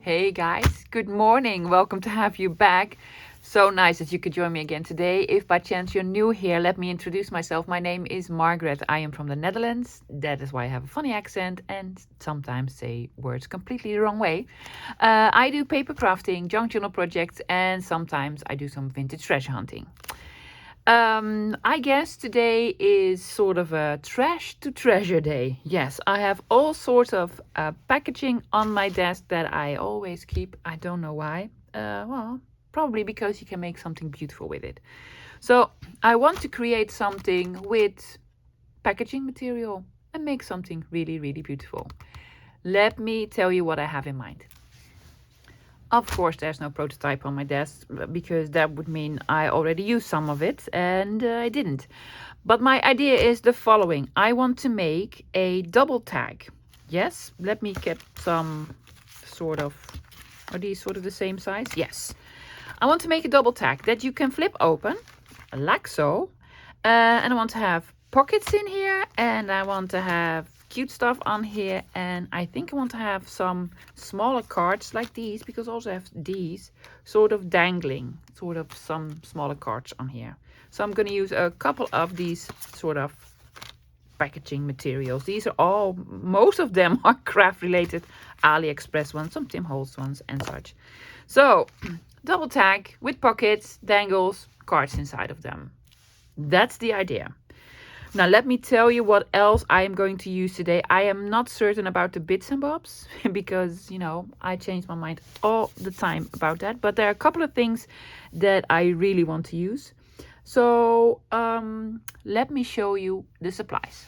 Hey guys, good morning. Welcome to have you back. So nice that you could join me again today. If by chance you're new here, let me introduce myself. My name is Margaret. I am from the Netherlands. That is why I have a funny accent and sometimes say words completely the wrong way. I do paper crafting, junk journal projects, and sometimes I do some vintage treasure hunting. I guess today is sort of a trash to treasure day. Yes, I have all sorts of packaging on my desk that I always keep. I don't know why. Well, probably because you can make something beautiful with it. So I want to create something with packaging material and make something really, really beautiful. Let me tell you what I have in mind. Of course, there's no prototype on my desk because that would mean I already used some of it and I didn't. But my idea is the following. I want to make a double tag. Yes, let me get some sort of, are these sort of the same size? Yes. I want to make a double tag that you can flip open like so. And I want to have pockets in here and I want to have cute stuff on here, and I think I want to have some smaller cards like these because I also have these sort of dangling, sort of some smaller cards on here. So I'm going to use a couple of these sort of packaging materials. These are all, most of them are craft related, AliExpress ones, some Tim Holtz ones and such. So double tag with pockets, dangles, cards inside of them. That's the idea. Now, let me tell you what else I am going to use today. I am not certain about the bits and bobs because, you know, I change my mind all the time about that. But there are a couple of things that I really want to use. So let me show you the supplies.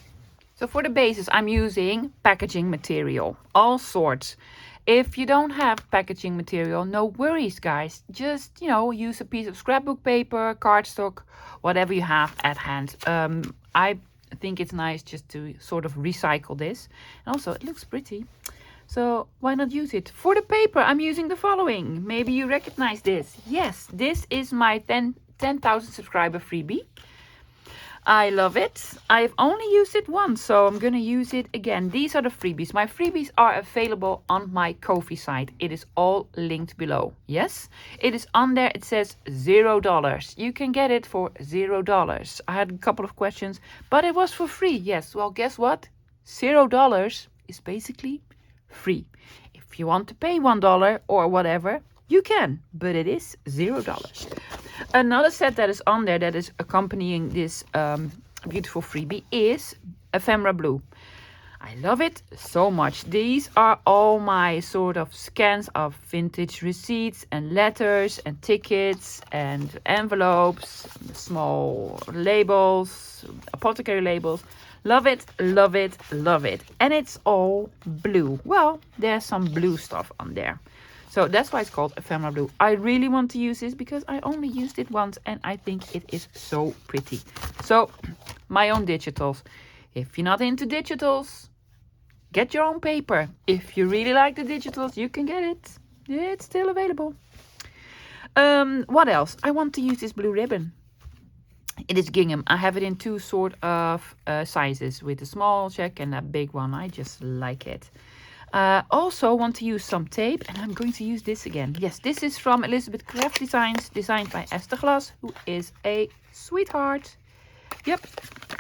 So for the bases, I'm using packaging material, all sorts. If you don't have packaging material, no worries, guys. Just, you know, use a piece of scrapbook paper, cardstock, whatever you have at hand. I think it's nice just to sort of recycle this. And also, it looks pretty. So why not use it? For the paper, I'm using the following. Maybe you recognize this. Yes, this is my 10,000 subscriber freebie. I love it. I've only used it once, so I'm going to use it again. These are the freebies. My freebies are available on my KoFi site. It is all linked below. Yes, it is on there. It says $0. You can get it for $0. I had a couple of questions, but it was for free. Yes, well, guess what? $0 is basically free. If you want to pay $1 or whatever, you can, but it is $0. Another set that is on there that is accompanying this beautiful freebie is Ephemera Blue. I love it so much. These are all my sort of scans of vintage receipts and letters and tickets and envelopes, small labels, apothecary labels. Love it, love it, love it. And it's all blue. Well, there's some blue stuff on there. So that's why it's called Ephemera Blue. I really want to use this because I only used it once and I think it is so pretty. So, my own digitals. If you're not into digitals, get your own paper. If you really like the digitals, you can get it. It's still available. What else? I want to use this blue ribbon. It is gingham. I have it in two sort of sizes, with a small check and a big one. I just like it. Also want to use some tape, and I'm going to use this again. Yes, this is from Elizabeth Craft Designs, designed by Esther Glass, who is a sweetheart. Yep.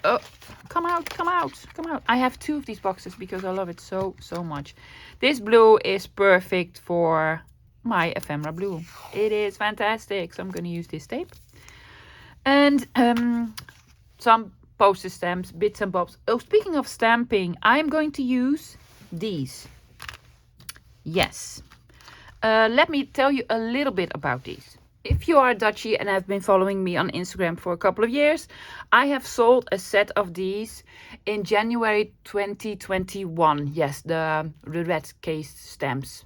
Oh, come out, come out, come out. I have two of these boxes because I love it so, so much. This blue is perfect for my Ephemera Blue. It is fantastic. So I'm going to use this tape. And some postage stamps, bits and bobs. Oh, speaking of stamping, I'm going to use these. Yes. Let me tell you a little bit about these. If you are a Dutchie and have been following me on Instagram for a couple of years, I have sold a set of these in January 2021. Yes, the red case stamps.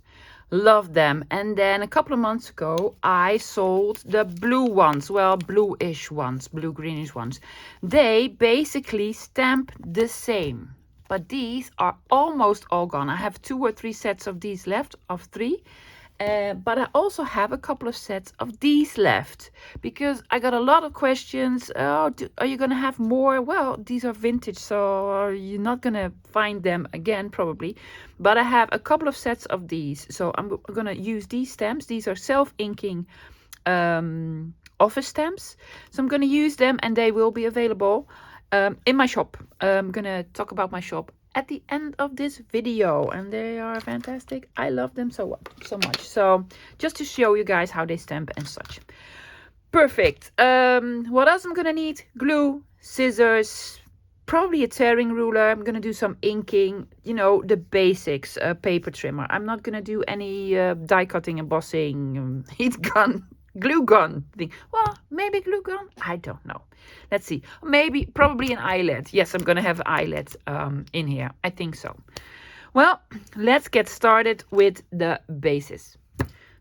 Love them. And then a couple of months ago, I sold the blue ones. Well, bluish ones, blue-greenish ones. They basically stamp the same. But these are almost all gone. I have 2 or 3 sets of these left, of 3. But I also have a couple of sets of these left because I got a lot of questions. Oh, are you going to have more? Well, these are vintage, so you're not going to find them again probably. But I have a couple of sets of these. So I'm going to use these stamps. These are self-inking office stamps. So I'm going to use them and they will be available in my shop. I'm going to talk about my shop at the end of this video, and they are fantastic. I love them so much. So just to show you guys how they stamp and such. Perfect. What else I'm gonna need? Glue, scissors, probably a tearing ruler. I'm gonna do some inking, you know, the basics. Paper trimmer. I'm not gonna do any die cutting, embossing, heat gun, glue gun thing. Well, maybe glue gun, I don't know. Let's see. Maybe, probably an eyelet. Yes, I'm gonna have an eyelet in here. I think so. Well, let's get started with the bases.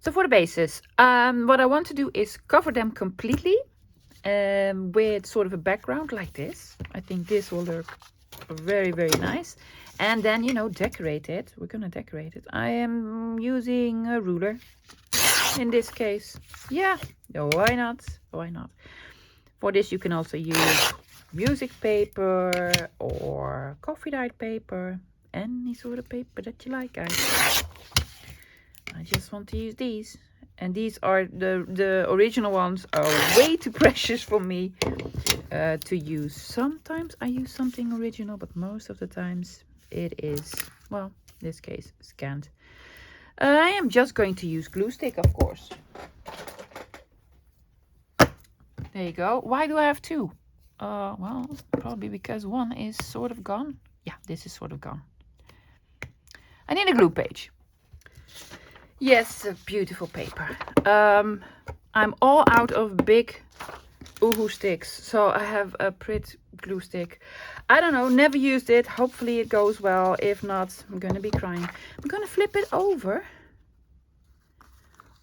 So for the bases, what I want to do is cover them completely with sort of a background like this. I think this will look very, very nice. And then, you know, decorate it. We're gonna decorate it. I am using a ruler in this case. Yeah, why not? Why not? For this, you can also use music paper or coffee dyed paper. Any sort of paper that you like, guys. I just want to use these. And these are the original ones are way too precious for me to use. Sometimes I use something original, but most of the times it is, well, in this case, scanned. I am just going to use glue stick, of course. There you go. Why do I have two? Well, probably because one is sort of gone. Yeah, this is sort of gone. I need a glue page. Yes, a beautiful paper. I'm all out of big Uhu sticks, so I have a Prit glue stick. I don't know, never used it. Hopefully it goes well. If not, I'm gonna be crying. I'm gonna flip it over.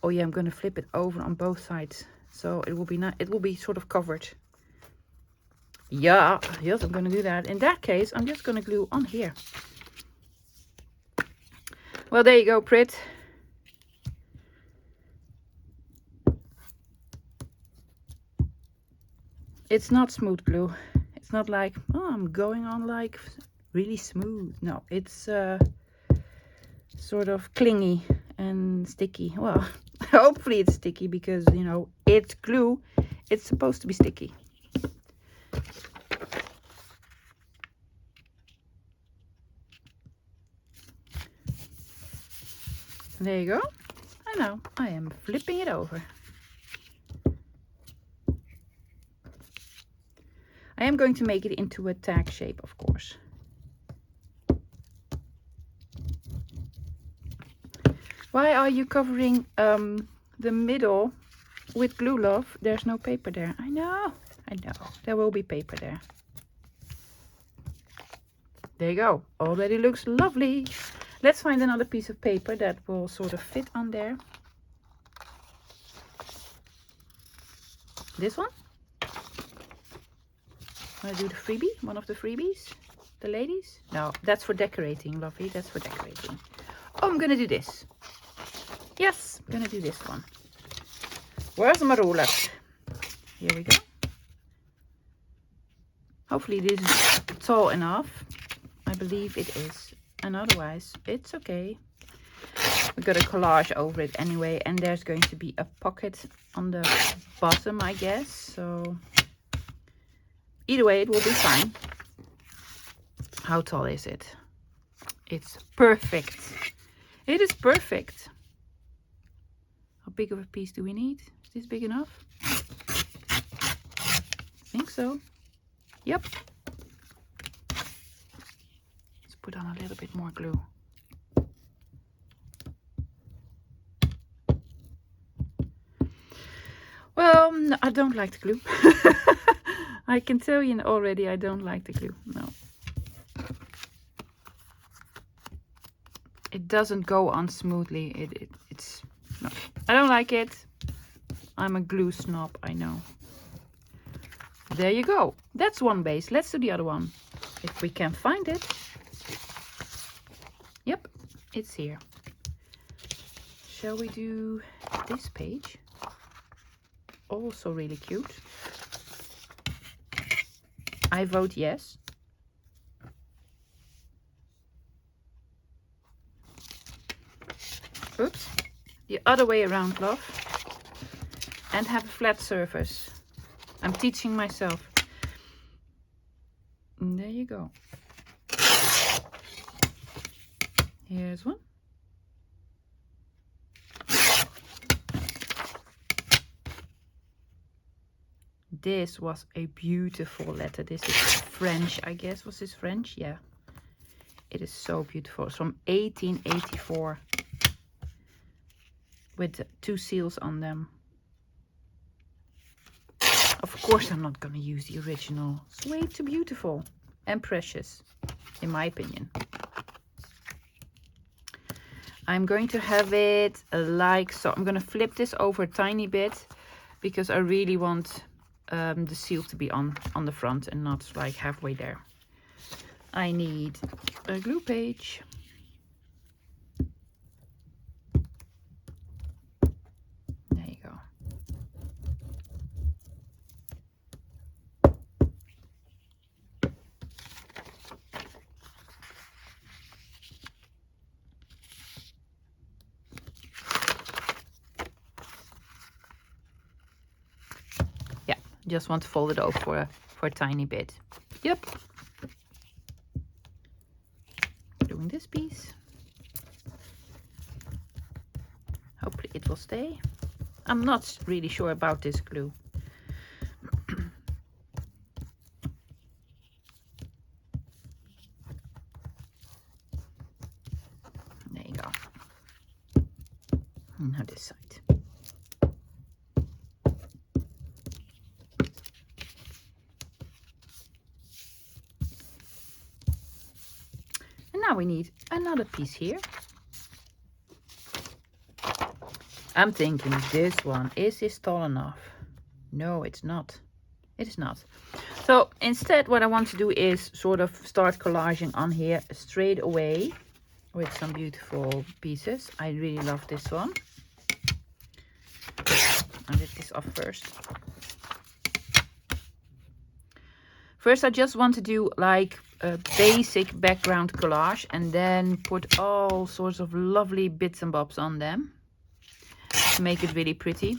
Oh yeah, I'm gonna flip it over on both sides, so it will be not. It will be sort of covered. Yeah, yes, I'm gonna do that. In that case, I'm just gonna glue on here. Well, there you go, Prit. It's not smooth glue. It's not like, oh, I'm going on like really smooth. No, it's sort of clingy and sticky. Well, hopefully it's sticky because, you know, it's glue. It's supposed to be sticky. There you go. I know, I am flipping it over. I am going to make it into a tag shape, of course. Why are you covering the middle with glue, love? There's no paper there. I know. There will be paper there. There you go. Already looks lovely. Let's find another piece of paper that will sort of fit on there. This one? Want to do the freebie? One of the freebies? The ladies? No, that's for decorating, lovely. That's for decorating. Oh, I'm gonna do this. Yes, I'm gonna do this one. Where's my ruler? Here we go. Hopefully this is tall enough. I believe it is. And otherwise, it's okay. We got a collage over it anyway. And there's going to be a pocket on the bottom, I guess. So either way, it will be fine. How tall is it? It's perfect. It is perfect. How big of a piece do we need? Is this big enough? I think so. Yep. Let's put on a little bit more glue. Well, no, I don't like the glue. I can tell you already I don't like the glue. No. It doesn't go on smoothly. It's no. I don't like it. I'm a glue snob, I know. There you go. That's one base. Let's do the other one. If we can find it. Yep, it's here. Shall we do this page? Also really cute. I vote yes. Oops. The other way around, love. And have a flat surface. I'm teaching myself. And there you go. Here's one. This was a beautiful letter. This is French, I guess. Was this French? Yeah. It is so beautiful. It's from 1884. With 2 seals on them. Of course I'm not going to use the original. It's way too beautiful and precious, in my opinion. I'm going to have it like so. I'm going to flip this over a tiny bit because I really want the seal to be on the front and not like halfway there. I need a glue page. There you go. Yeah, just want to fold it over for a tiny bit. Yep. Doing this piece. Hopefully it will stay. I'm not really sure about this glue. There you go. Now this side. And now we need another piece here. I'm thinking this one, is this tall enough? No, it's not. It is not. So instead what I want to do is sort of start collaging on here straight away with some beautiful pieces. I really love this one. I'll get this off first. First I just want to do like a basic background collage and then put all sorts of lovely bits and bobs on them. To make it really pretty.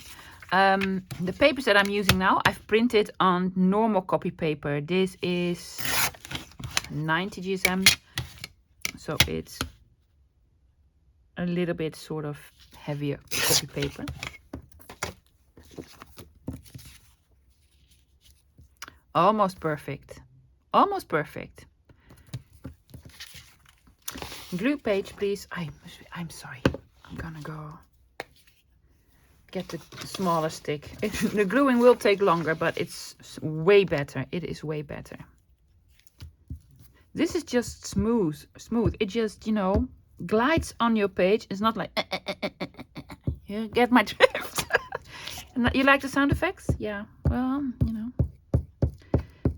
The papers that I'm using now, I've printed on normal copy paper. This is 90 GSM, so it's a little bit sort of heavier copy paper. Almost perfect. Almost perfect. Glue page, please. I'm sorry. I'm gonna go get the smaller stick. The gluing will take longer, but it's way better. It is way better. This is just smooth. It just, you know, glides on your page. It's not like you get my drift. You like the sound effects? Yeah. Well, you know,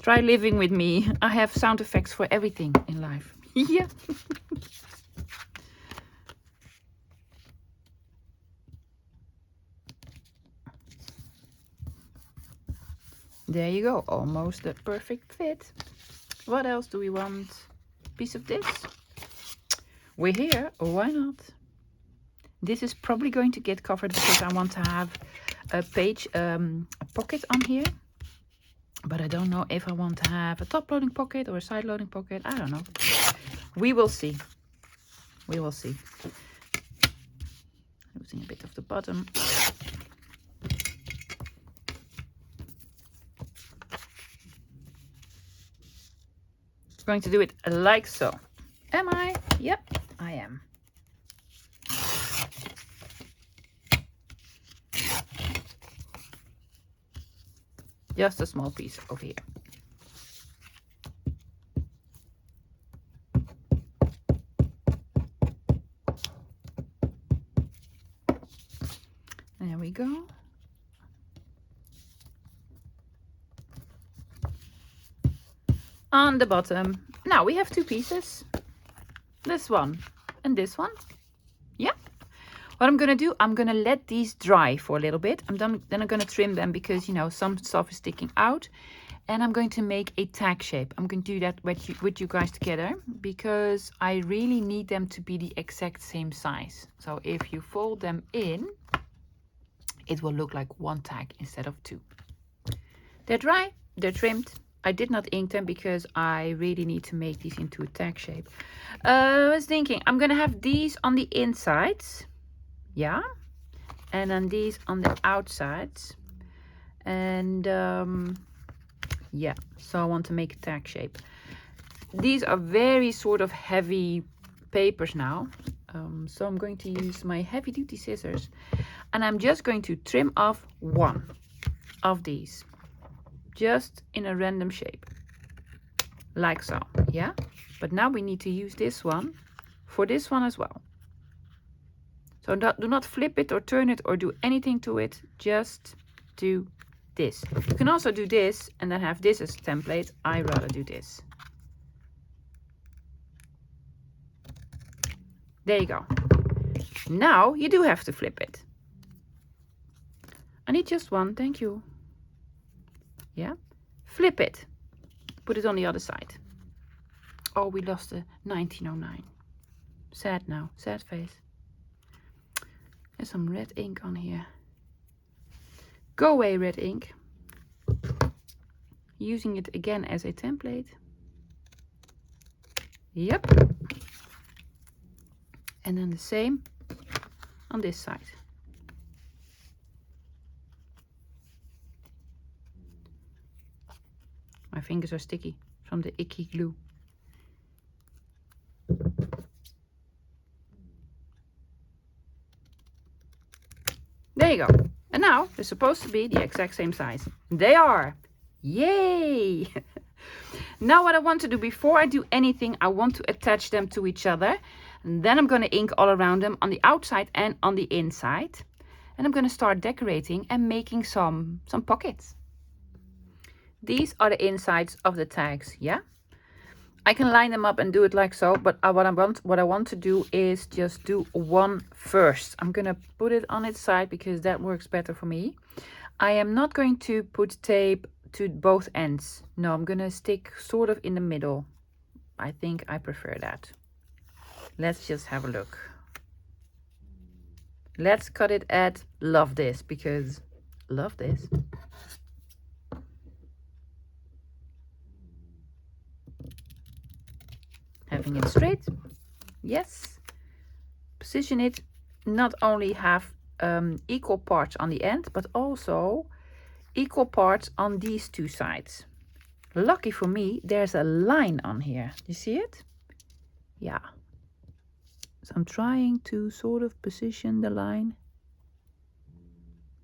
try living with me. I have sound effects for everything in life. Yeah. There you go, almost a perfect fit. What else do we want? Piece of this? We're here, why not? This is probably going to get covered because I want to have a page, a pocket on here. But I don't know if I want to have a top loading pocket or a side loading pocket. I don't know. We will see. We will see. Losing a bit of the bottom. Going to do it like so. Am I? Yep, I am. Just a small piece over here. There we go. On the bottom. Now we have 2 pieces. This one and this one. Yeah. What I'm going to do, I'm going to let these dry for a little bit. Then I'm going to trim them because, you know, some stuff is sticking out. And I'm going to make a tag shape. I'm going to do that with you guys together because I really need them to be the exact same size. So if you fold them in, it will look like one tag instead of two. They're dry, they're trimmed. I did not ink them because I really need to make these into a tag shape. I was thinking I'm going to have these on the insides. Yeah. And then these on the outsides. And yeah, so I want to make a tag shape. These are very sort of heavy papers now. So I'm going to use my heavy duty scissors. And I'm just going to trim off one of these. Just in a random shape. Like so, yeah? But now we need to use this one for this one as well. So do not flip it or turn it or do anything to it. Just do this. You can also do this and then have this as a template. I rather do this. There you go. Now you do have to flip it. I need just one, thank you. Yeah, flip it. Put it on the other side. Oh, we lost the 1909. Sad now, sad face. There's some red ink on here. Go away, red ink. Using it again as a template. Yep. And then the same on this side. My fingers are sticky from the icky glue. There you go. And now they're supposed to be the exact same size. They are. Yay! Now what I want to do before I do anything, I want to attach them to each other. And then I'm going to ink all around them on the outside and on the inside. And I'm going to start decorating and making some pockets. These are the insides of the tags, yeah? I can line them up and do it like so, but what I want to do is just do one first. I'm going to put it on its side because that works better for me. I am not going to put tape to both ends. No, I'm going to stick sort of in the middle. I think I prefer that. Let's just have a look. Let's cut it at love this because love this. Having it straight, yes. Position it, not only have equal parts on the end, but also equal parts on these two sides. Lucky for me, there's a line on here. You see it? Yeah. So I'm trying to sort of position the line.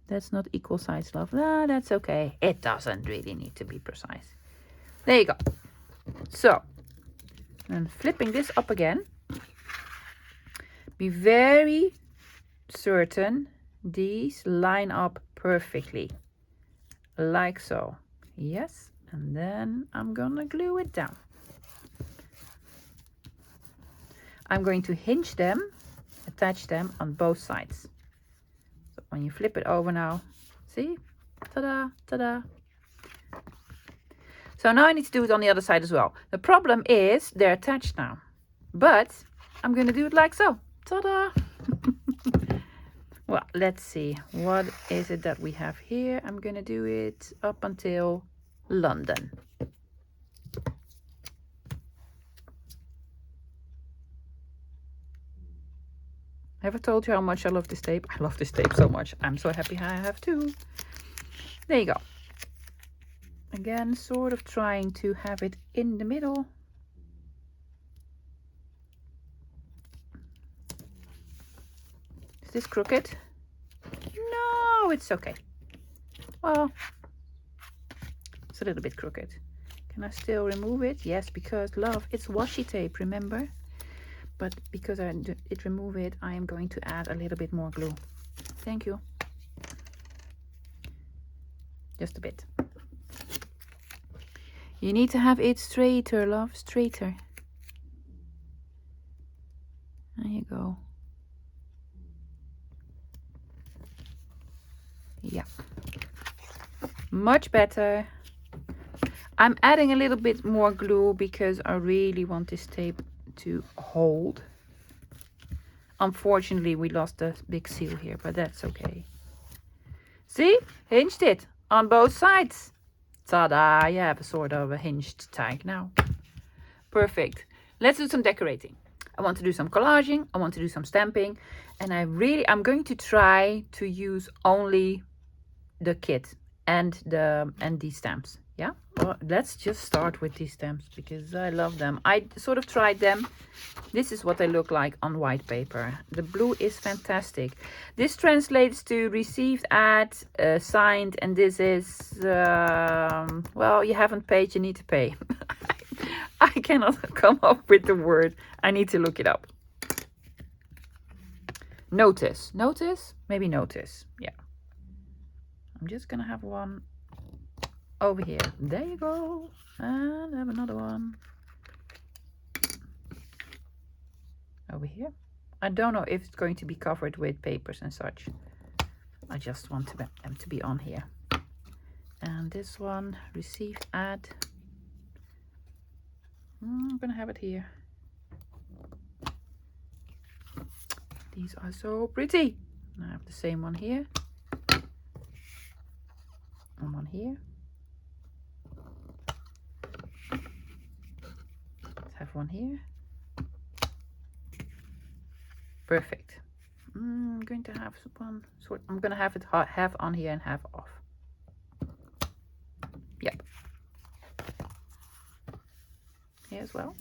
That's not equal sides, love. No, that's okay. It doesn't really need to be precise. There you go. So. And flipping this up again, be very certain these line up perfectly, like so. Yes, and then I'm gonna glue it down. I'm going to hinge them, attach them on both sides. So when you flip it over now, see? Ta-da, ta-da. So now I need to do it on the other side as well. The problem is they're attached now. But I'm going to do it like so. Ta-da! Well, let's see. What is it that we have here? I'm going to do it up until London. Have I told you how much I love this tape? I love this tape so much. I'm so happy I have two. There you go. Again, sort of trying to have it in the middle. Is this crooked? No, it's okay. Well, it's a little bit crooked. Can I still remove it? Yes, because love, it's washi tape, remember? But because I did remove it, I am going to add a little bit more glue. Thank you. Just a bit. You need to have it straighter, love, straighter. There you go. Yeah. Much better. I'm adding a little bit more glue because I really want this tape to hold. Unfortunately, we lost the big seal here, but that's okay. See? Hinged it on both sides. Ta-da! You have a sort of a hinged tag now. Perfect. Let's do some decorating. I want to do some collaging. I want to do some stamping. And I'm going to try to use only the kit and these stamps. Yeah, well, let's just start with these stamps because I love them. I sort of tried them. This is what they look like on white paper. The blue is fantastic. This translates to received at, signed, and this is well, you haven't paid, you need to pay. I cannot come up with the word. I need to look it up. Notice, maybe notice. Yeah, I'm just gonna have one over here. There you go. And I have another one over here. I don't know if it's going to be covered with papers and such. I just want them to be on here. And this one, received at. I'm gonna have it here. These are so pretty. I have the same one here. And one here. Let's have one here. Perfect. I'm going to have one sort. I'm going to have it half on here and half off. Yep. Here as well.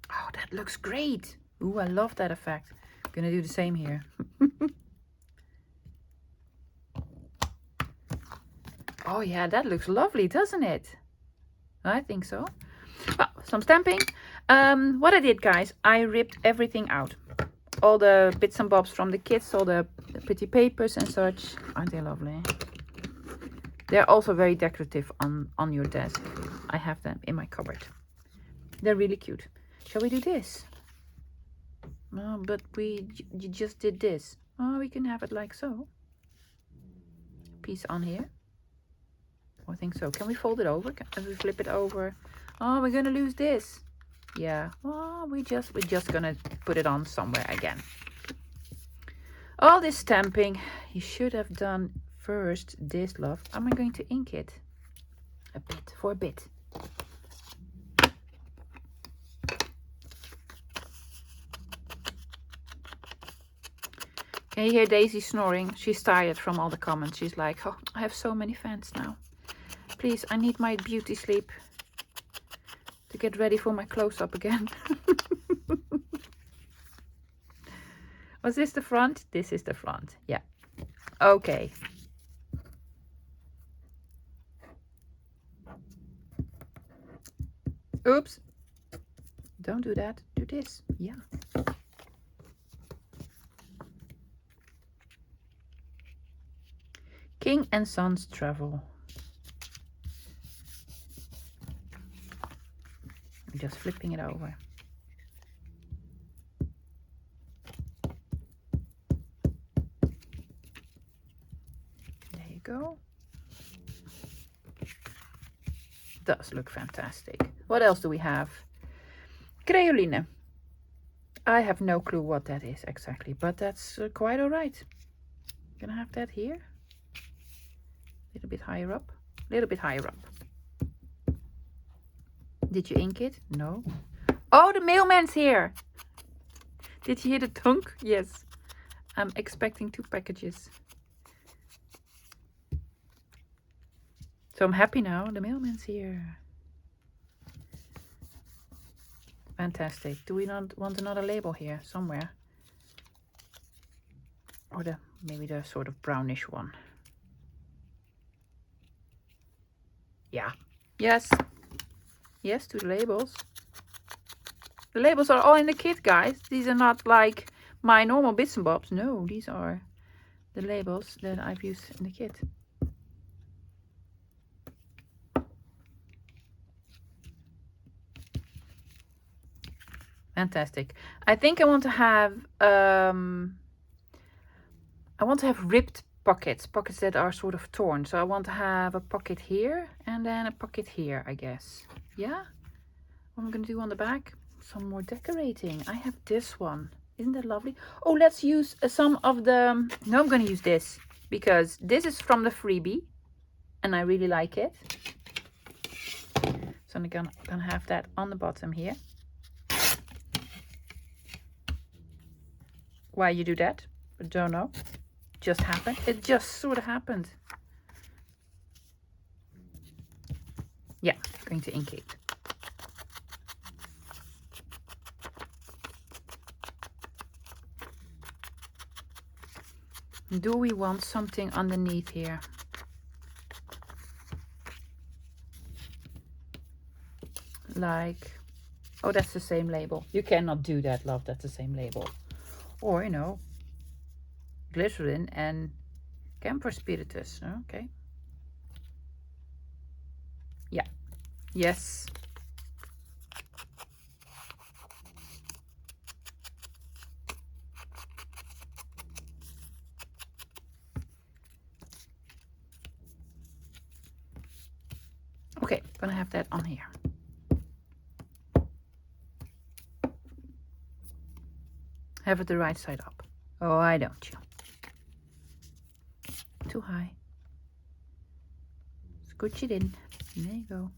Oh, that looks great. Ooh, I love that effect. I'm going to do the same here. Oh yeah, that looks lovely, doesn't it? I think so. Oh, some stamping. What I did, guys, I ripped everything out. All the bits and bobs from the kits, all the pretty papers and such. Aren't they lovely? They're also very decorative on your desk. I have them in my cupboard. They're really cute. Shall we do this? Oh, but you just did this. Oh, we can have it like so. Piece on here. I think so. Can we fold it over? Can we flip it over? Oh, we're gonna lose this. Yeah. Oh, we're just gonna put it on somewhere again. All this stamping, you should have done first this, love. Am I going to ink it? For a bit. Can you hear Daisy snoring? She's tired from all the comments. She's like, oh, I have so many fans now. Please, I need my beauty sleep to get ready for my close-up again. Was this the front? This is the front. Yeah. Okay. Oops. Don't do that. Do this. Yeah. King and Sons travel. I'm just flipping it over. There you go. Does look fantastic. What else do we have? Creoline. I have no clue what that is exactly, but that's quite all right. Gonna have that here. A little bit higher up. A little bit higher up. Did you ink it? No. Oh, the mailman's here. Did you hear the thunk? Yes. I'm expecting 2 packages. So I'm happy now. The mailman's here. Fantastic. Do we not want another label here somewhere? Or maybe the sort of brownish one. Yeah. Yes. Yes, to the labels. The labels are all in the kit, guys. These are not like my normal bits and bobs. No, these are the labels that I've used in the kit. Fantastic. I think I want to have I want to have ribbed pockets that are sort of torn. So I want to have a pocket here and then a pocket here, I guess. Yeah? What I'm going to do on the back? Some more decorating. I have this one. Isn't that lovely? Oh, let's use some of the... No, I'm going to use this because this is from the Freebie and I really like it. So I'm going to have that on the bottom here. Why you do that? I don't know. Just happened. It just sort of happened. Yeah, going to ink it. Do we want something underneath here? Like, oh, that's the same label. You cannot do that, love. That's the same label. Or, you know, glycerin and camphor spiritus. Okay. Yeah. Yes. Okay, gonna have that on here. Have it the right side up. Oh, I don't you? Too high. Scooch it in. There you go.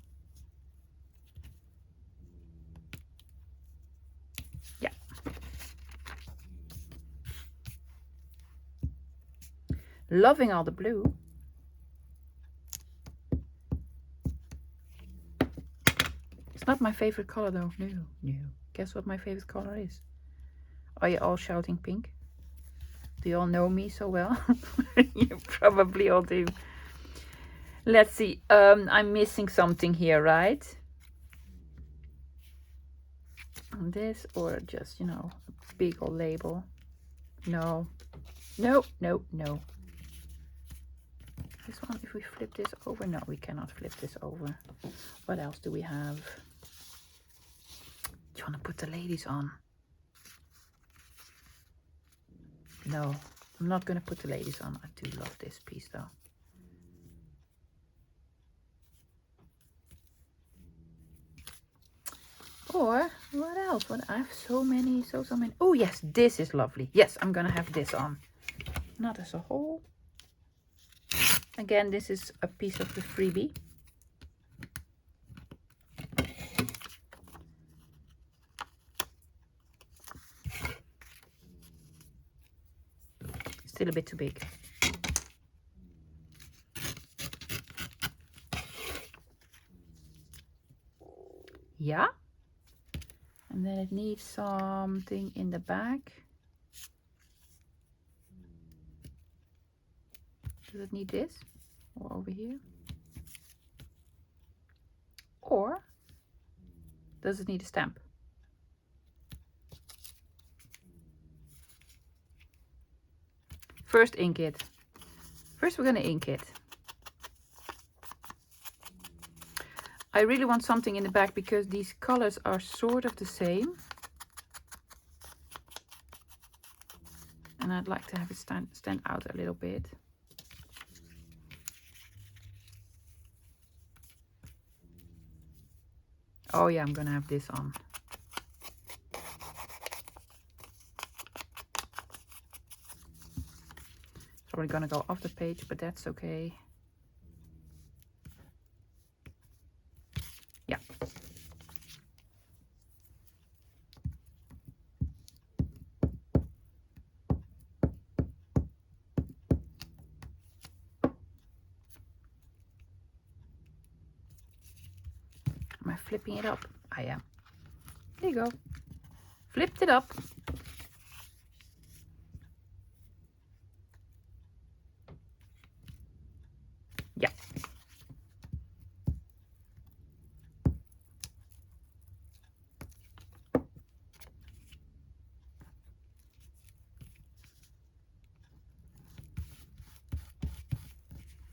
Yeah. Loving all the blue. It's not my favorite color though. No, no. Guess what my favorite color is? Are you all shouting pink? Do you all know me so well? You probably all do. Let's see. I'm missing something here, right? This or just, you know, a big old label. No. No, no, no. This one, if we flip this over. No, we cannot flip this over. What else do we have? Do you want to put the ladies on? No, I'm not going to put the ladies on. I do love this piece though. Or what else? What I have so many. Oh yes, this is lovely. Yes, I'm gonna have this on. Not as a whole. Again, this is a piece of the Freebie. Still a bit too big. Yeah. And then it needs something in the back. Does it need this? Or over here? Or does it need a stamp? First ink it. First we're going to ink it. I really want something in the back because these colors are sort of the same. And I'd like to have it stand out a little bit. Oh yeah, I'm gonna have this on. Probably gonna go off the page, but that's okay. Yeah. Am I flipping it up? I am. There you go. Flipped it up. Yeah.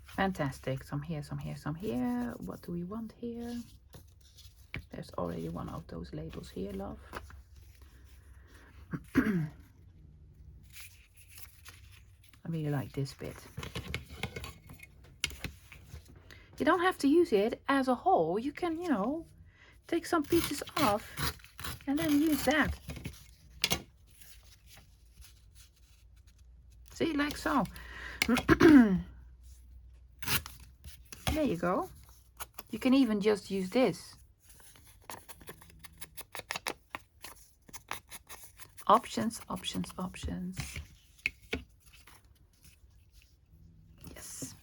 Fantastic. Some here, some here, some here. What do we want here? There's already one of those labels here, love. really like this bit. You don't have to use it as a whole. You can, you know, take some pieces off and then use that. See, like so. There you go. You can even just use this. Options, options, options. Yes.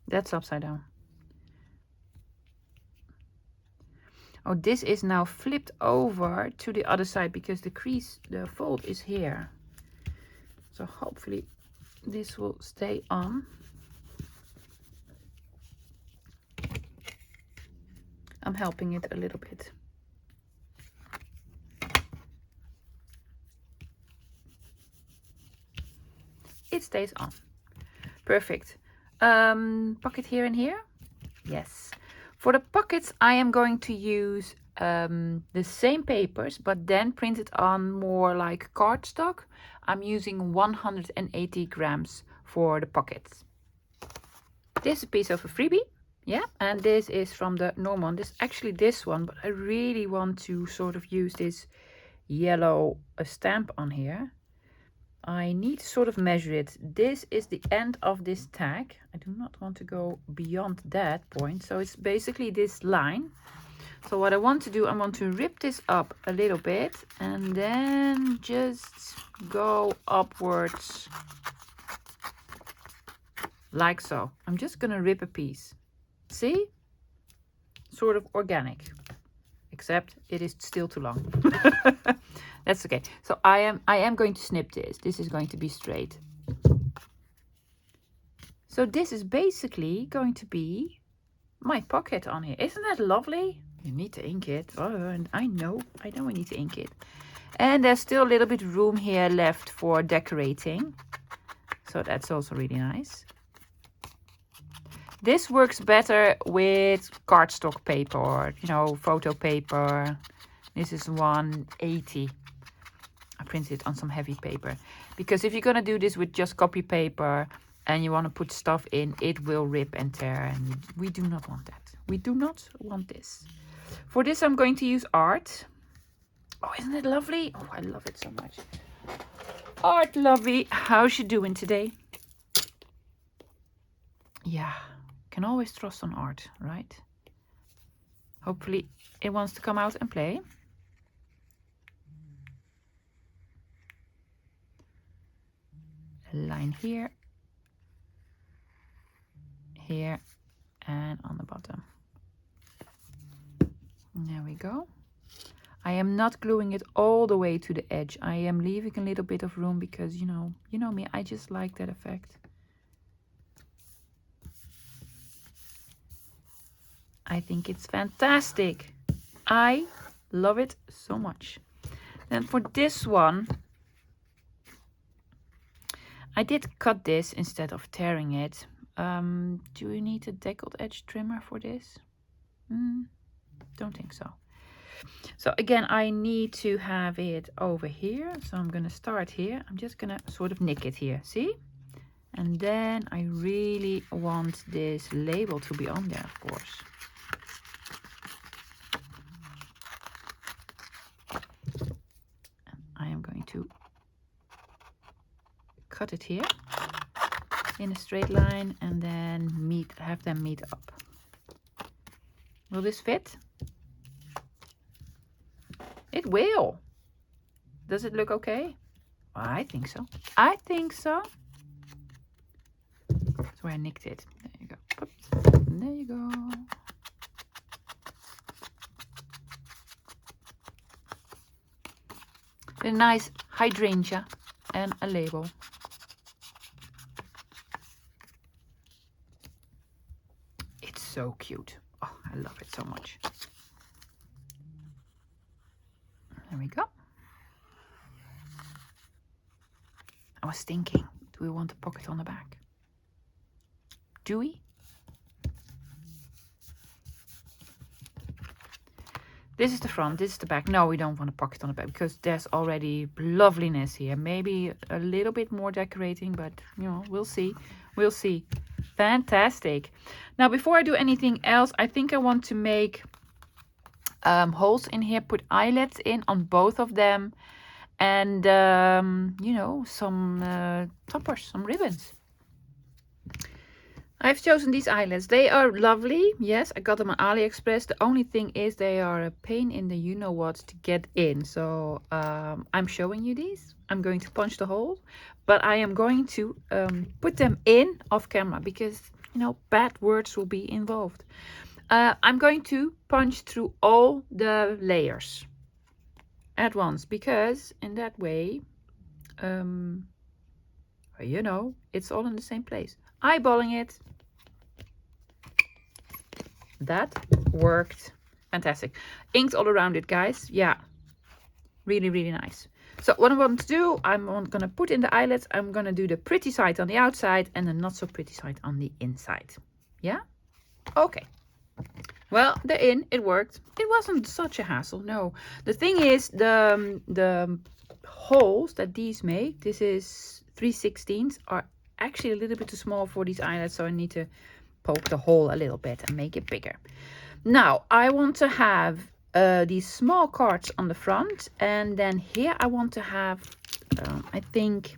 That's upside down. Oh, this is now flipped over to the other side because the crease, the fold is here. So hopefully this will stay on. I'm helping it a little bit. It stays on. Perfect. Pocket here and here. Yes. For the pockets, I am going to use the same papers, but then print it on more like cardstock. I'm using 180 grams for the pockets. This is a piece of a freebie. Yeah, and this is from the normal one. This is actually this one, but I really want to sort of use this yellow stamp on here. I need to sort of measure it. This is the end of this tag. I do not want to go beyond that point. So it's basically this line. So what I want to do, I want to rip this up a little bit and then just go upwards like so. I'm just gonna rip a piece. See? Sort of organic, except it is still too long. That's okay. So I am going to snip this. This is going to be straight. So this is basically going to be my pocket on here. Isn't that lovely? You need to ink it. Oh, and I know I need to ink it. And there's still a little bit room here left for decorating. So that's also really nice. This works better with cardstock paper or, you know, photo paper. This is 180. I printed it on some heavy paper. Because if you're going to do this with just copy paper and you want to put stuff in, it will rip and tear. And we do not want that. We do not want this. For this, I'm going to use art. Oh, isn't it lovely? Oh, I love it so much. Art lovely. How's you doing today? Yeah. Can always trust on art, right? Hopefully it wants to come out and play. A line here, here, and on the bottom. There we go. I am not gluing it all the way to the edge. I am leaving a little bit of room because, you know me, I just like that effect. I think it's fantastic. I love it so much. Then for this one, I did cut this instead of tearing it. Do you need a deckled edge trimmer for this? Don't think so. So again, I need to have it over here. So I'm going to start here. I'm just going to sort of nick it here. See? And then I really want this label to be on there, of course. I am going to cut it here in a straight line and then have them meet up. Will this fit? It will. Does it look okay? I think so. I think so. That's where I nicked it. There you go. Oops. There you go. A nice hydrangea and a label. It's so cute. Oh, I love it so much. There we go. I was thinking, do we want a pocket on the back? Do we? This is the front, this is the back. No, we don't want a pocket on the back because there's already loveliness here. Maybe a little bit more decorating, but you know, we'll see. We'll see. Fantastic. Now, before I do anything else, I think I want to make holes in here, put eyelets in on both of them, and you know, some toppers, some ribbons. I've chosen these eyelets. They are lovely. Yes, I got them on AliExpress. The only thing is they are a pain in the you-know-what to get in. So I'm showing you these. I'm going to punch the hole, but I am going to put them in off camera because, you know, bad words will be involved. I'm going to punch through all the layers at once because in that way, you know, it's all in the same place. Eyeballing it. That worked. Fantastic. Inked all around it, guys. Yeah. Really, really nice. So what I want to do, I'm going to put in the eyelets. I'm going to do the pretty side on the outside and the not so pretty side on the inside. Yeah? Okay. Well, they're in. It worked. It wasn't such a hassle. No. The thing is, the holes that these make, this is 3/16, are actually a little bit too small for these eyelets. So I need to poke the hole a little bit and make it bigger. Now, I want to have these small cards on the front. And then here I want to have, I think,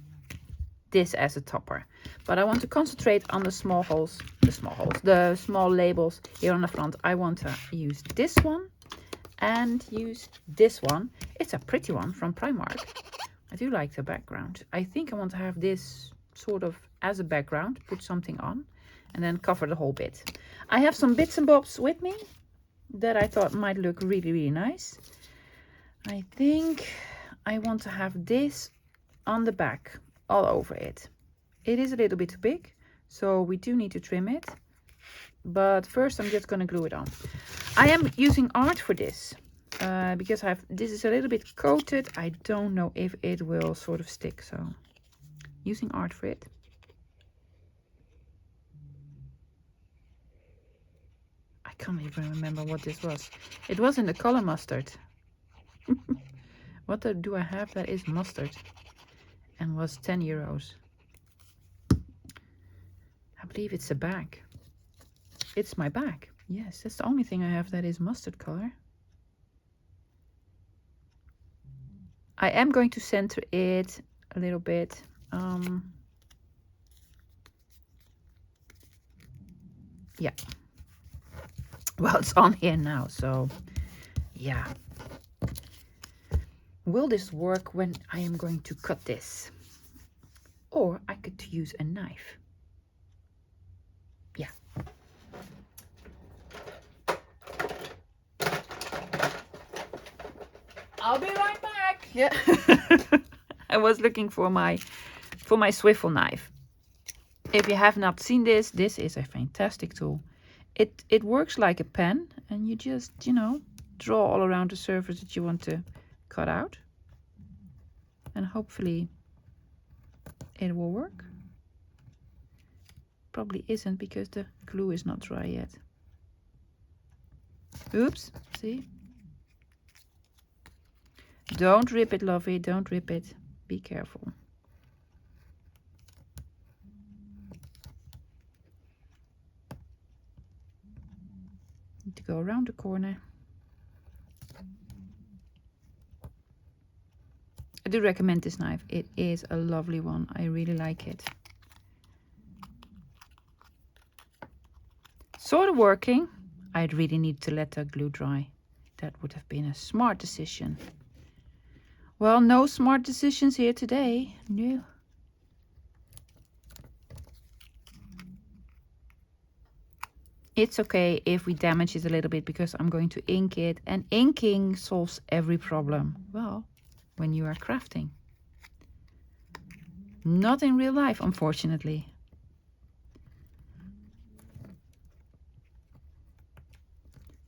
this as a topper. But I want to concentrate on the small holes, the small labels here on the front. I want to use this one and use this one. It's a pretty one from Primark. I do like the background. I think I want to have this sort of as a background, put something on, and then cover the whole bit. I have some bits and bobs with me that I thought might look really, really nice. I think I want to have this on the back, all over it. It is a little bit too big, so we do need to trim it. But first I'm just going to glue it on. I am using art for this because this is a little bit coated. I don't know if it will sort of stick, so using art for it. I can't even remember what this was. It was in the color mustard. What do I have that is mustard and was 10 euros? I believe it's a bag. It's my bag. Yes, that's the only thing I have that is mustard color. I am going to center it a little bit. Yeah. Well, it's on here now, so yeah. Will this work when I am going to cut this? Or I could use a knife. Yeah. I'll be right back. Yeah. I was looking for my swivel knife. If you have not seen this, this is a fantastic tool. It works like a pen, and you just, you know, draw all around the surface that you want to cut out. And hopefully it will work. Probably isn't because the glue is not dry yet. Oops, see? Don't rip it, lovey, don't rip it. Be careful. Need to go around the corner. I do recommend this knife. It is a lovely one. I really like it. Sort of working. I'd really need to let the glue dry. That would have been a smart decision. Well, no smart decisions here today. No. It's okay if we damage it a little bit because I'm going to ink it. And inking solves every problem. Well, when you are crafting. Not in real life, unfortunately.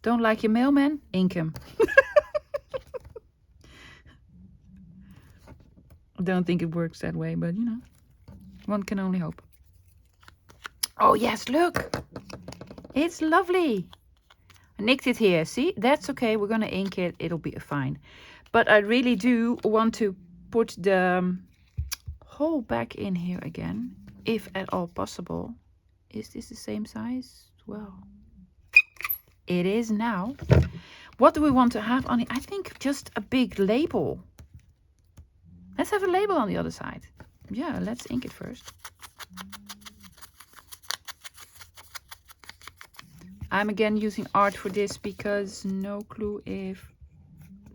Don't like your mailman? Ink him. I don't think it works that way, but you know, one can only hope. Oh yes, look! It's lovely! I nicked it here. See, that's okay. We're going to ink it. It'll be fine. But I really do want to put the hole back in here again, if at all possible. Is this the same size? Well, it is now. What do we want to have on it? I think just a big label. Let's have a label on the other side. Yeah, let's ink it first. I'm again using art for this because no clue if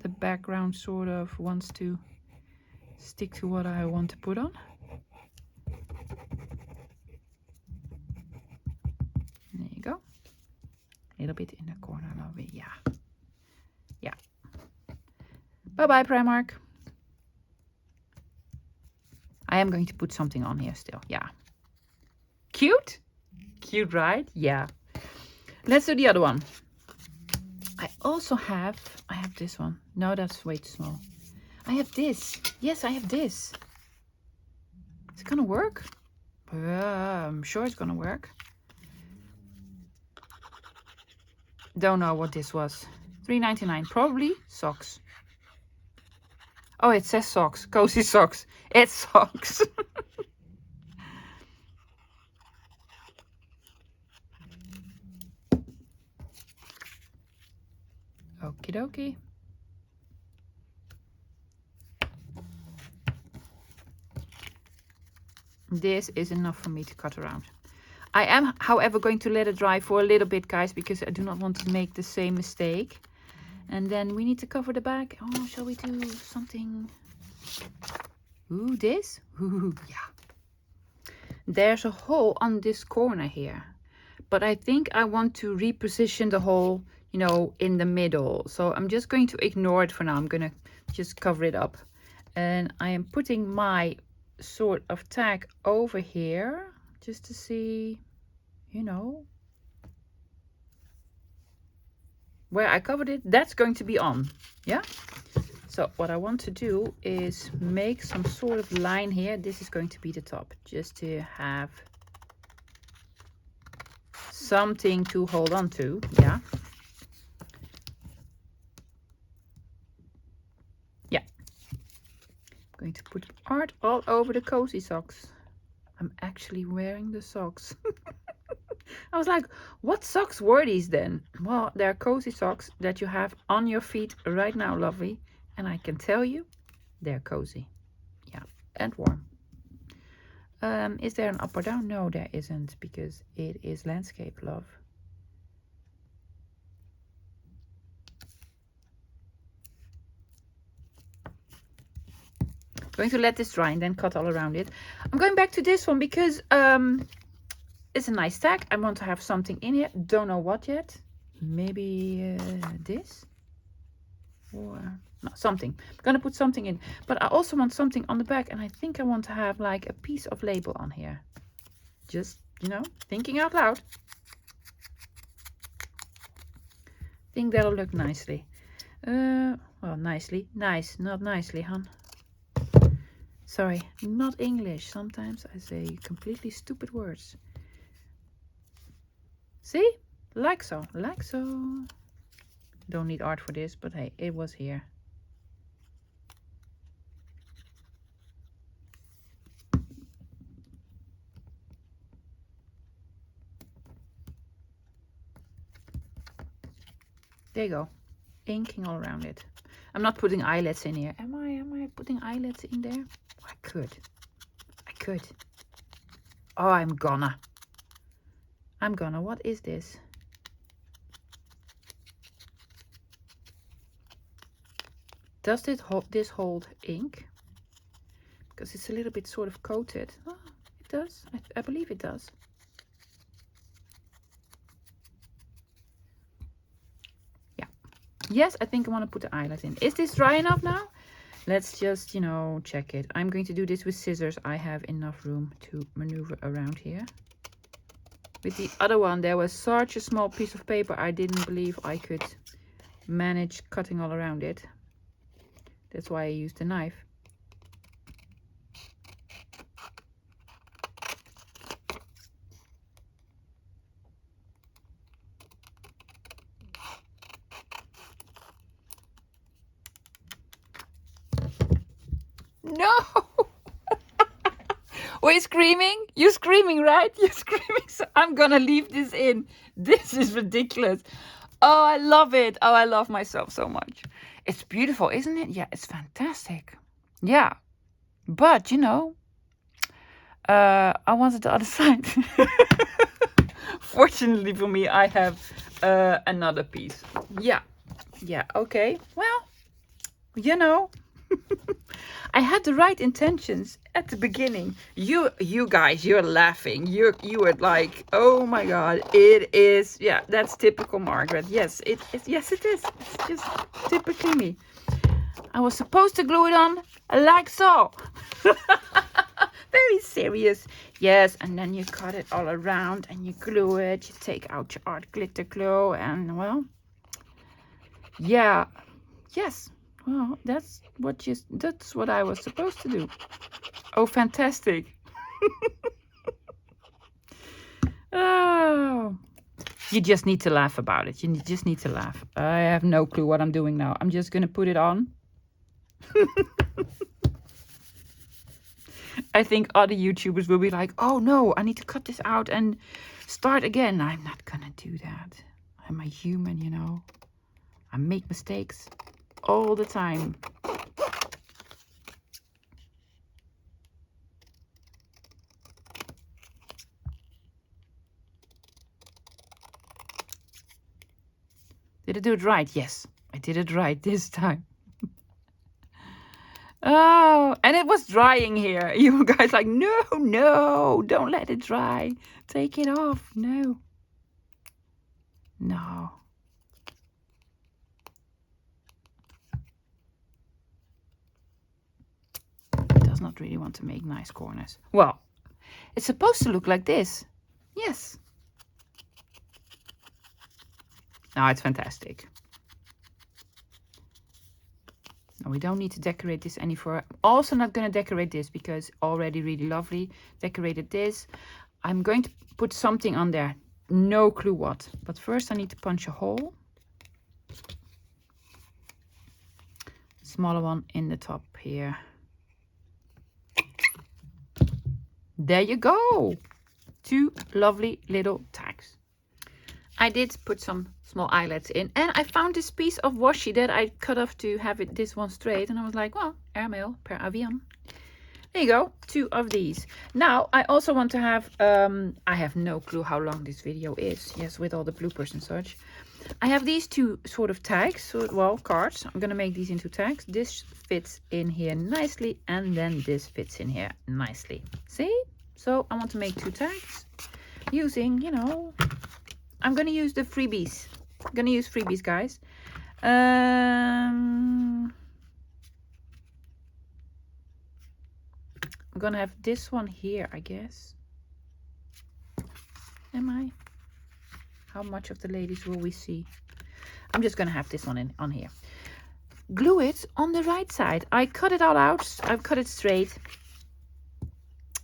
the background sort of wants to stick to what I want to put on. There you go. A little bit in the corner, lovely. Yeah. Yeah. Bye-bye, Primark. I am going to put something on here still. Yeah. Cute? Cute, right? Yeah. Let's do the other one. I have this one. No, that's way too small. I have this. Yes, I have this. Is it gonna work? I'm sure it's gonna work. Don't know what this was. $3.99. Probably socks. Oh, it says socks. Cozy socks. It's socks. Okie dokie. This is enough for me to cut around. I am, however, going to let it dry for a little bit, guys, because I do not want to make the same mistake. And then we need to cover the back. Oh, shall we do something? Ooh, this? Ooh, yeah. There's a hole on this corner here. But I think I want to reposition the hole, you know, in the middle. So I'm just going to ignore it for now. I'm going to just cover it up. And I am putting my sort of tag over here just to see, you know, where I covered it. That's going to be on. Yeah. So what I want to do is make some sort of line here. This is going to be the top, just to have something to hold on to. Yeah. Yeah. I'm going to put art all over the cozy socks. I'm actually wearing the socks. I was like, what socks were these then? Well, they're cozy socks that you have on your feet right now, lovely. And I can tell you, they're cozy. Yeah, and warm. Is there an up or down? No, there isn't, because it is landscape, love. Going to let this dry and then cut all around it. I'm going back to this one because it's a nice tag. I want to have something in here. Don't know what yet. Maybe this? Or no, something. I'm gonna put something in. But I also want something on the back, and I think I want to have like a piece of label on here. Just, you know, thinking out loud. Think that'll look nicely. Well, nicely. Nice, not nicely, hon. Sorry, not English. Sometimes I say completely stupid words. See? Like so, like so. Don't need art for this, but hey, it was here. There you go. Inking all around it. I'm not putting eyelets in here. Am I putting eyelets in there? I could. I could. Oh, I'm gonna. What is this? Does this hold ink? Because it's a little bit sort of coated. Oh, it does. I believe it does. Yeah. Yes, I think I want to put the eyelet in. Is this dry enough now? Let's just, you know, check it. I'm going to do this with scissors. I have enough room to maneuver around here. With the other one, there was such a small piece of paper, I didn't believe I could manage cutting all around it. That's why I used a knife. no. Were you screaming? You're screaming, right? You're screaming. So I'm gonna leave this in. This is ridiculous. Oh, I love it. Oh, I love myself so much. It's beautiful, isn't it? Yeah, it's fantastic. Yeah. But, you know, I wanted the other side. Fortunately for me, I have another piece. Yeah. Yeah, okay. Well, you know, I had the right intentions at the beginning. You guys, you're laughing. You were like, oh my god, it is. Yeah, that's typical Margaret. Yes, yes it is. It's just typically me. I was supposed to glue it on like so. Very serious. Yes, and then you cut it all around and you glue it. You take out your art glitter glue and, well, yeah. Yes. Well, that's what I was supposed to do. Oh, fantastic. Oh. You just need to laugh about it. You just need to laugh. I have no clue what I'm doing now. I'm just going to put it on. I think other YouTubers will be like, oh no, I need to cut this out and start again. I'm not going to do that. I'm a human, you know. I make mistakes all the time. Did I do it right? Yes, I did it right this time. Oh, and it was drying here. You guys like, no, don't let it dry. Take it off. No. It does not really want to make nice corners. Well, it's supposed to look like this. Yes. No, it's fantastic. No, we don't need to decorate this any further. Also not going to decorate this because already really lovely. Decorated this. I'm going to put something on there. No clue what. But first I need to punch a hole. Smaller one in the top here. There you go. 2 lovely little tags. I did put some small eyelets in, and I found this piece of washi that I cut off to have it this one straight, and I was like, well, airmail per avion. There you go, 2 of these. Now I also want to have I have no clue how long this video is. Yes, with all the bloopers and such. I have these 2 sort of tags, well, cards. I'm gonna make these into tags. This fits in here nicely, and then this fits in here nicely. See? So I want to make 2 tags using, you know, I'm going to use the freebies. I'm going to use freebies, guys. I'm going to have this one here, I guess. Am I? How much of the ladies will we see? I'm just going to have this one on here. Glue it on the right side. I cut it all out. I've cut it straight.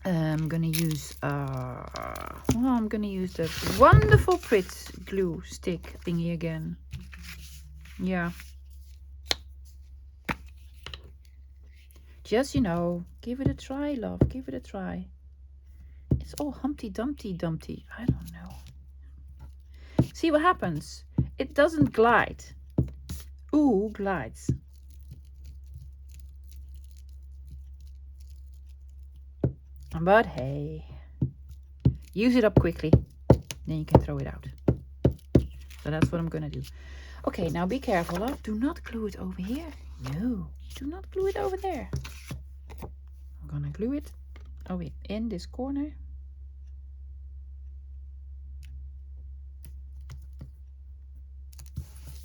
I'm gonna use I'm gonna use the wonderful Prit glue stick thingy again. Yeah, just, you know, give it a try, love. Give it a try. It's all Humpty Dumpty. I don't know. See what happens. It doesn't glide. Ooh, glides. But hey, use it up quickly, then you can throw it out. So that's what I'm gonna do. Okay, now be careful, love. Do not glue it over here. No, do not glue it over there. I'm gonna glue it over in this corner.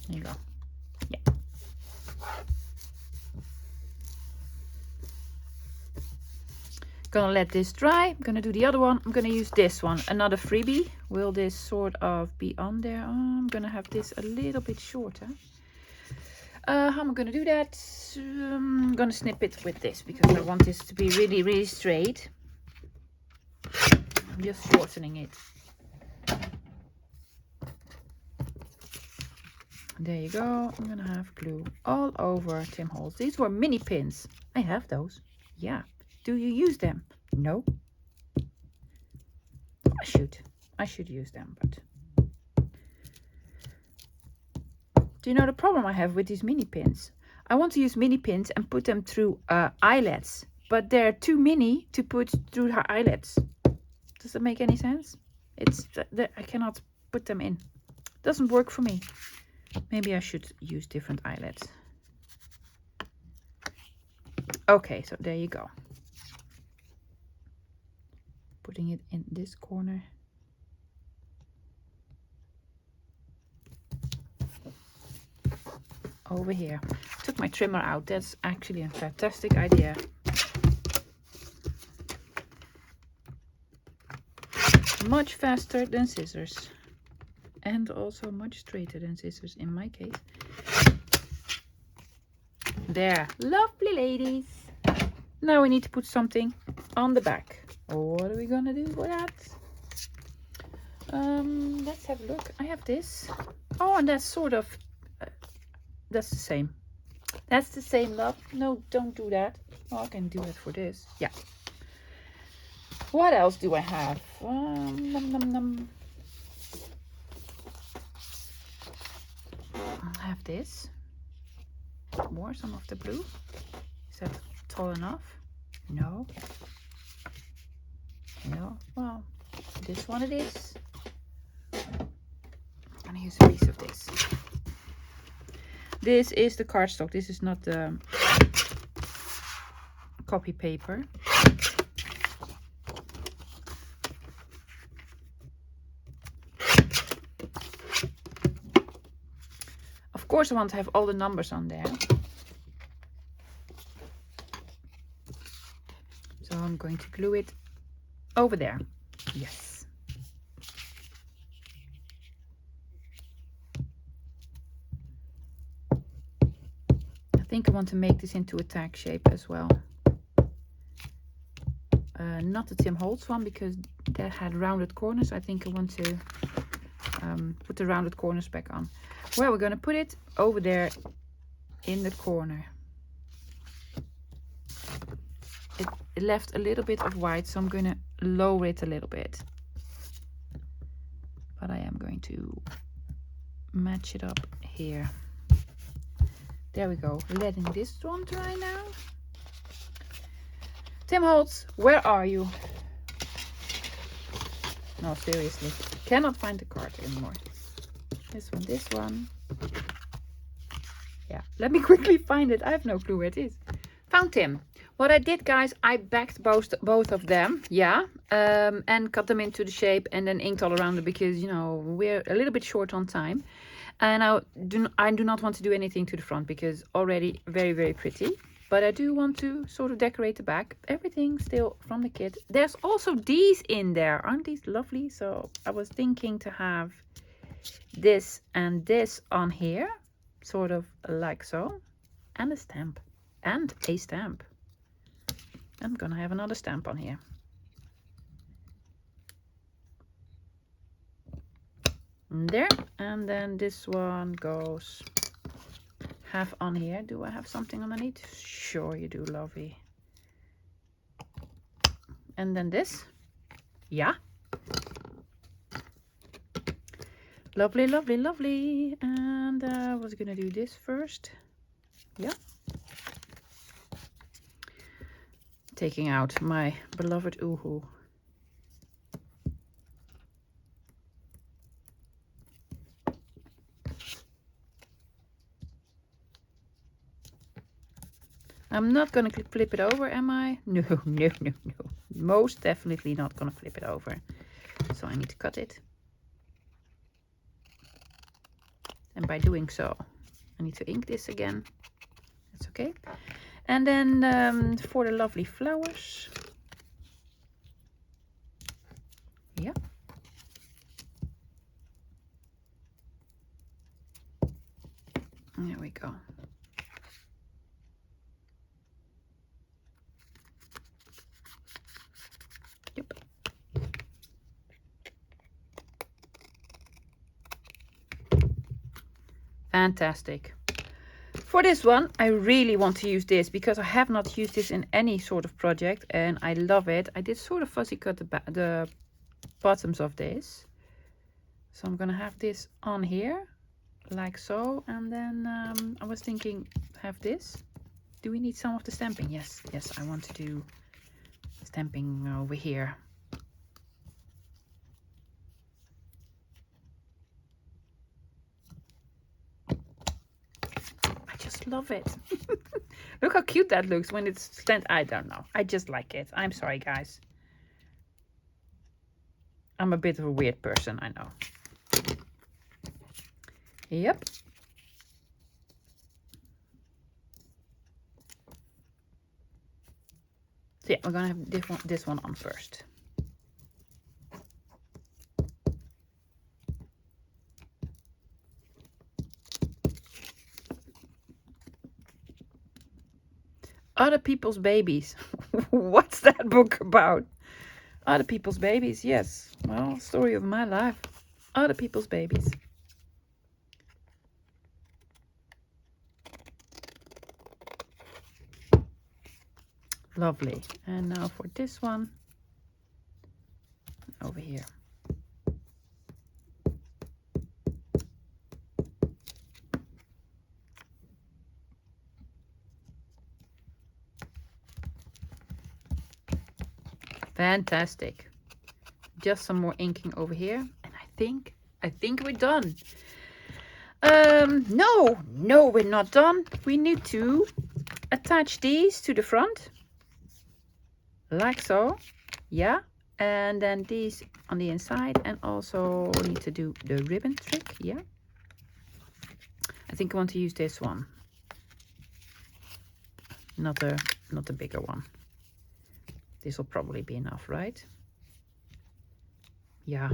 There you go. Yeah. Gonna let this dry. I'm gonna do the other one. I'm gonna use this one, another freebie. Will this sort of be on there? Oh, I'm gonna have this a little bit shorter. How am I gonna do that? I'm gonna snip it with this because I want this to be really, really straight. I'm just shortening it. There you go. I'm gonna have glue all over Tim Holtz. These were mini pins. I have those. Yeah. Do you use them? No. I should use them, but do you know the problem I have with these mini pins? I want to use mini pins and put them through eyelets, but they're too mini to put through her eyelets. Does that make any sense? It's I cannot put them in. Doesn't work for me. Maybe I should use different eyelets. Okay, so there you go. Putting it in this corner. Over here. Took my trimmer out. That's actually a fantastic idea. Much faster than scissors. And also much straighter than scissors in my case. There. Lovely ladies. Now we need to put something on the back. What are we gonna do with that? Let's have a look. I have this. Oh, and that's sort of that's the same. That's the same, love. No, don't do that. Oh, I can do it for this. Yeah. What else do I have? I have this. More, some of the blue. Is that tall enough? No. No. Well, this one it is. And here's a piece of this. This is the cardstock. This is not the copy paper. Of course, I want to have all the numbers on there. So I'm going to glue it over there. Yes. I think I want to make this into a tag shape as well. Not the Tim Holtz one because that had rounded corners. I think I want to put the rounded corners back on. Well, we're going to put it over there in the corner. It left a little bit of white, so I'm going to lower it a little bit. But I am going to match it up here. There we go. Letting this one dry now. Tim Holtz, where are you? No, seriously. Cannot find the card anymore. This one. Yeah, let me quickly find it. I have no clue where it is. Found Tim. What I did, guys, I backed both of them, yeah, and cut them into the shape and then inked all around it because, you know, we're a little bit short on time. And I do not want to do anything to the front because already very, very pretty. But I do want to sort of decorate the back. Everything still from the kit. There's also these in there. Aren't these lovely? So I was thinking to have this and this on here. Sort of like so. And a stamp. And a stamp. I'm gonna have another stamp on here. And there. And then this one goes half on here. Do I have something underneath? Sure you do, lovely. And then this. Yeah. Lovely, lovely, lovely. And I was gonna do this first. Yeah. Taking out my beloved Uhu. I'm not going to flip it over, am I? No, no, no, no. Most definitely not going to flip it over. So I need to cut it. And by doing so, I need to ink this again. That's okay. And then for the lovely flowers. Yeah. There we go. Yep. Fantastic. For this one, I really want to use this because I have not used this in any sort of project and I love it. I did sort of fuzzy cut the bottoms of this. So I'm gonna have this on here, like so. And then I was thinking, have this. Do we need some of the stamping? Yes, yes, I want to do stamping over here. I just love it. Look how cute that looks when it's stamped. I don't know. I just like it. I'm sorry, guys. I'm a bit of a weird person, I know. Yep. So yeah, we're gonna have this one on first. Other People's Babies. What's that book about? Other People's Babies, yes. Well, story of my life. Other People's Babies. Lovely. And now for this one. Over here. Fantastic. Just some more inking over here. And I think we're done. No, we're not done. We need to attach these to the front. Like so. Yeah. And then these on the inside. And also need to do the ribbon trick. Yeah. I think I want to use this one. Not a bigger one. This will probably be enough, right? Yeah.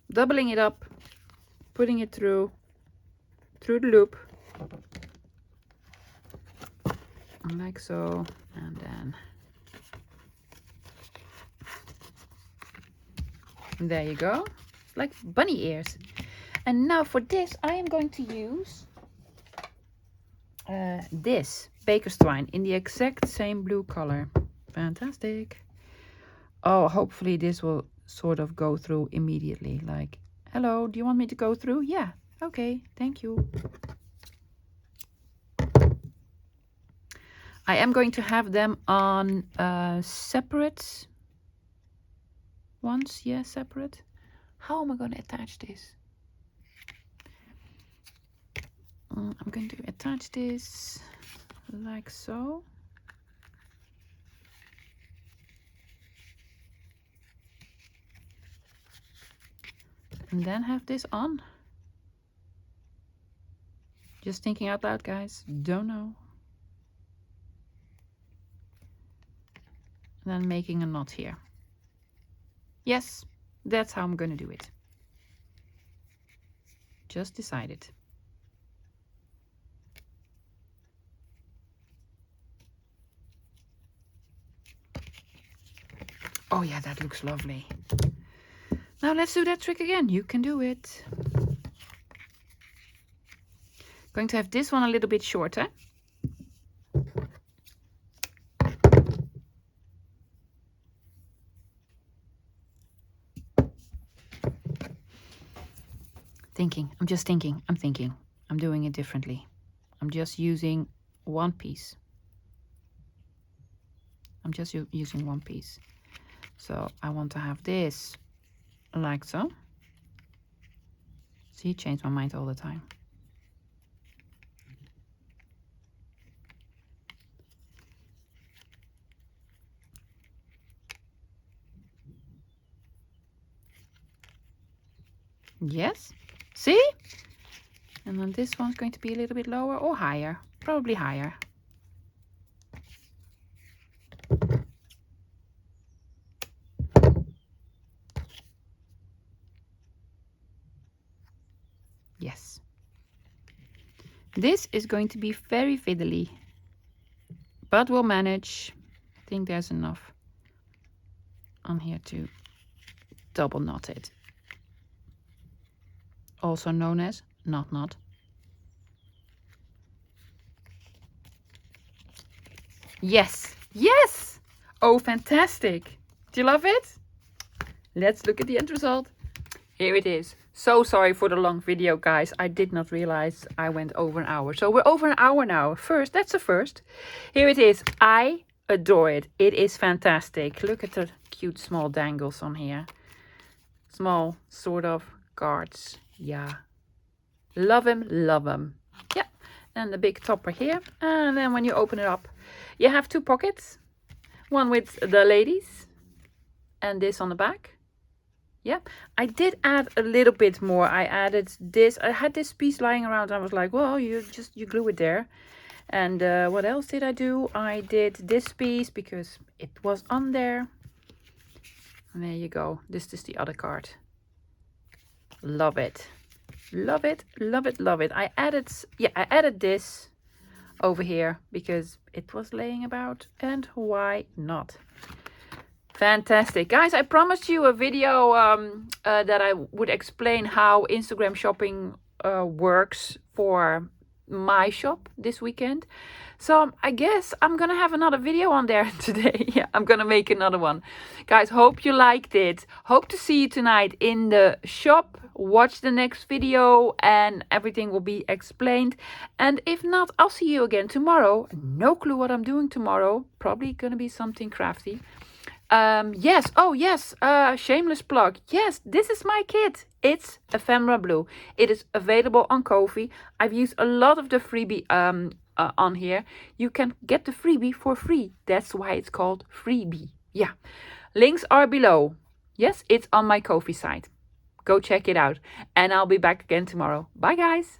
Doubling it up, putting it through the loop. Like so, and then there you go. It's like bunny ears. And now for this, I am going to use this baker's twine in the exact same blue color. Fantastic. Oh, hopefully this will sort of go through immediately. Like, hello, do you want me to go through? Yeah, okay, thank you. I am going to have them on separate ones. Yeah, separate. How am I going to attach this? I'm going to attach this like so. And then have this on. Just thinking out loud, guys. Don't know. And then making a knot here. Yes, that's how I'm going to do it. Just decided. Oh yeah, that looks lovely. Now let's do that trick again. You can do it. Going to have this one a little bit shorter. I'm thinking. I'm doing it differently. I'm just using one piece. I'm just using one piece. So I want to have this like so. See, change my mind all the time. Yes, see? And then this one's going to be a little bit lower or higher, probably higher. Yes. This is going to be very fiddly, but we'll manage. I think there's enough on here to double knot it. also known as Not. Yes, yes! Oh, fantastic. Do you love it? Let's look at the end result. Here it is. So sorry for the long video, guys. I did not realize I went over an hour. So we're over an hour now. First, that's the first. Here it is. I adore it. It is fantastic. Look at the cute small dangles on here. Small sort of guards. Yeah. Love him, love him. Yeah. And the big topper here. And then when you open it up, you have 2 pockets. One with the ladies. And this on the back. Yeah, I did add a little bit more. I added this. I had this piece lying around. I was like, well, you glue it there. And what else did I do? I did this piece because it was on there. And there you go. This is the other card. Love it. Love it, love it, love it. I added this over here because it was laying about. And why not? Fantastic. Guys, I promised you a video that I would explain how Instagram shopping works for my shop this weekend. So I guess I'm gonna have another video on there today. Yeah, I'm gonna make another one. Guys, hope you liked it. Hope to see you tonight in the shop. Watch the next video and everything will be explained. And if not, I'll see you again tomorrow. No clue what I'm doing tomorrow. Probably gonna be something crafty. Yes, oh yes, shameless plug. Yes, this is my kit. It's Ephemera Blue. It is available on KoFi. I've used a lot of the freebie on here. You can get the freebie for free. That's why it's called Freebie. Yeah, links are below. Yes, it's on my KoFi site. Go check it out. And I'll be back again tomorrow. Bye, guys.